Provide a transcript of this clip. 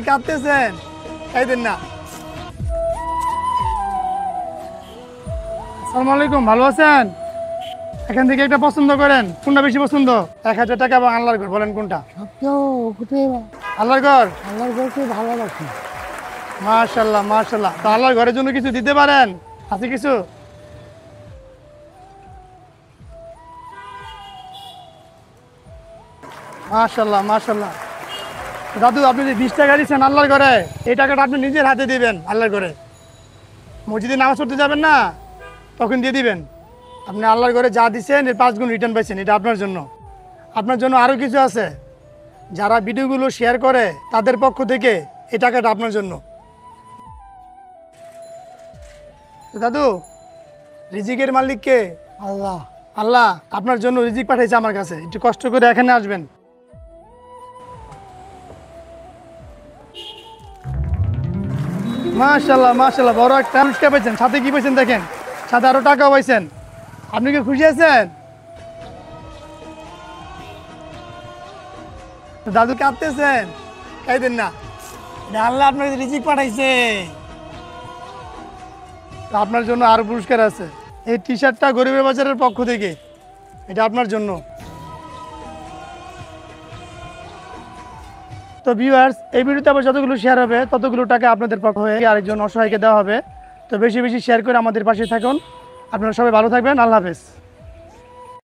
কাঁদতেছেন, খাইতেন না। আসসালামু আলাইকুম, ভালো আছেন? এখান থেকে একটা পছন্দ করেন, কোনটা বেশি পছন্দ? 1000 টাকা এবং আল্লাহর ঘর, বলেন কোনটা? আল্লাহর ঘর। আল্লাহর ঘরকে ভালোবাসি। মাশাআল্লাহ মাশাআল্লাহ। তো আল্লাহর ঘরের জন্য কিছু দিতে পারেন? আছে কিছু? মাশাআল্লাহ মাশাআল্লাহ। দাদু, আপনি যে 20 টাকা দিচ্ছেন আল্লাহর ঘরে, এই টাকাটা আপনি নিজের হাতে দিবেন আল্লাহর ঘরে। মসজিদে নামাজ পড়তে যাবেন না, তখন দিয়ে দিবেন। আপনি আল্লাহর ঘরে যা দিচ্ছেন এর 5 গুণ রিটার্ন পাইছেন, এটা আপনার জন্য। আপনার জন্য আরও কিছু আছে, যারা ভিডিওগুলো শেয়ার করে তাদের পক্ষ থেকে এই টাকাটা আপনার জন্য। দাদু, রিজিকের মালিক কে? আল্লাহ। আল্লাহ আপনার জন্য রিজিক পাঠাইছে আমার কাছে, একটু কষ্ট করে এখানে আসবেন। মাশাআল্লাহ মাশাআল্লাহ, বড় একটা পুরস্কার পাইছেন। সাথে কি পাইছেন দেখেন, সাথে আরো টাকাও পাইছেন। আপনি কি খুশি আছেন? দাদু কাঁদতেছেন, খাইতেন না। এটা আল্লাহ আপনাকে রিজিক পাঠাইছে। তো আপনার জন্য আরো পুরস্কার আছে। এই টি শার্টটা গরিবের বাজারের পক্ষ থেকে, এটা আপনার জন্য। তো ভিউয়ার্স, এই ভিডিওতে আবার যতগুলো শেয়ার হবে ততগুলো টাকা আপনাদের পক্ষ হয়ে আরেকজন অসহায়কে দেওয়া হবে। তো বেশি বেশি শেয়ার করে আমাদের পাশে থাকুন। আপনারা সবাই ভালো থাকবেন। আল্লাহ হাফেজ।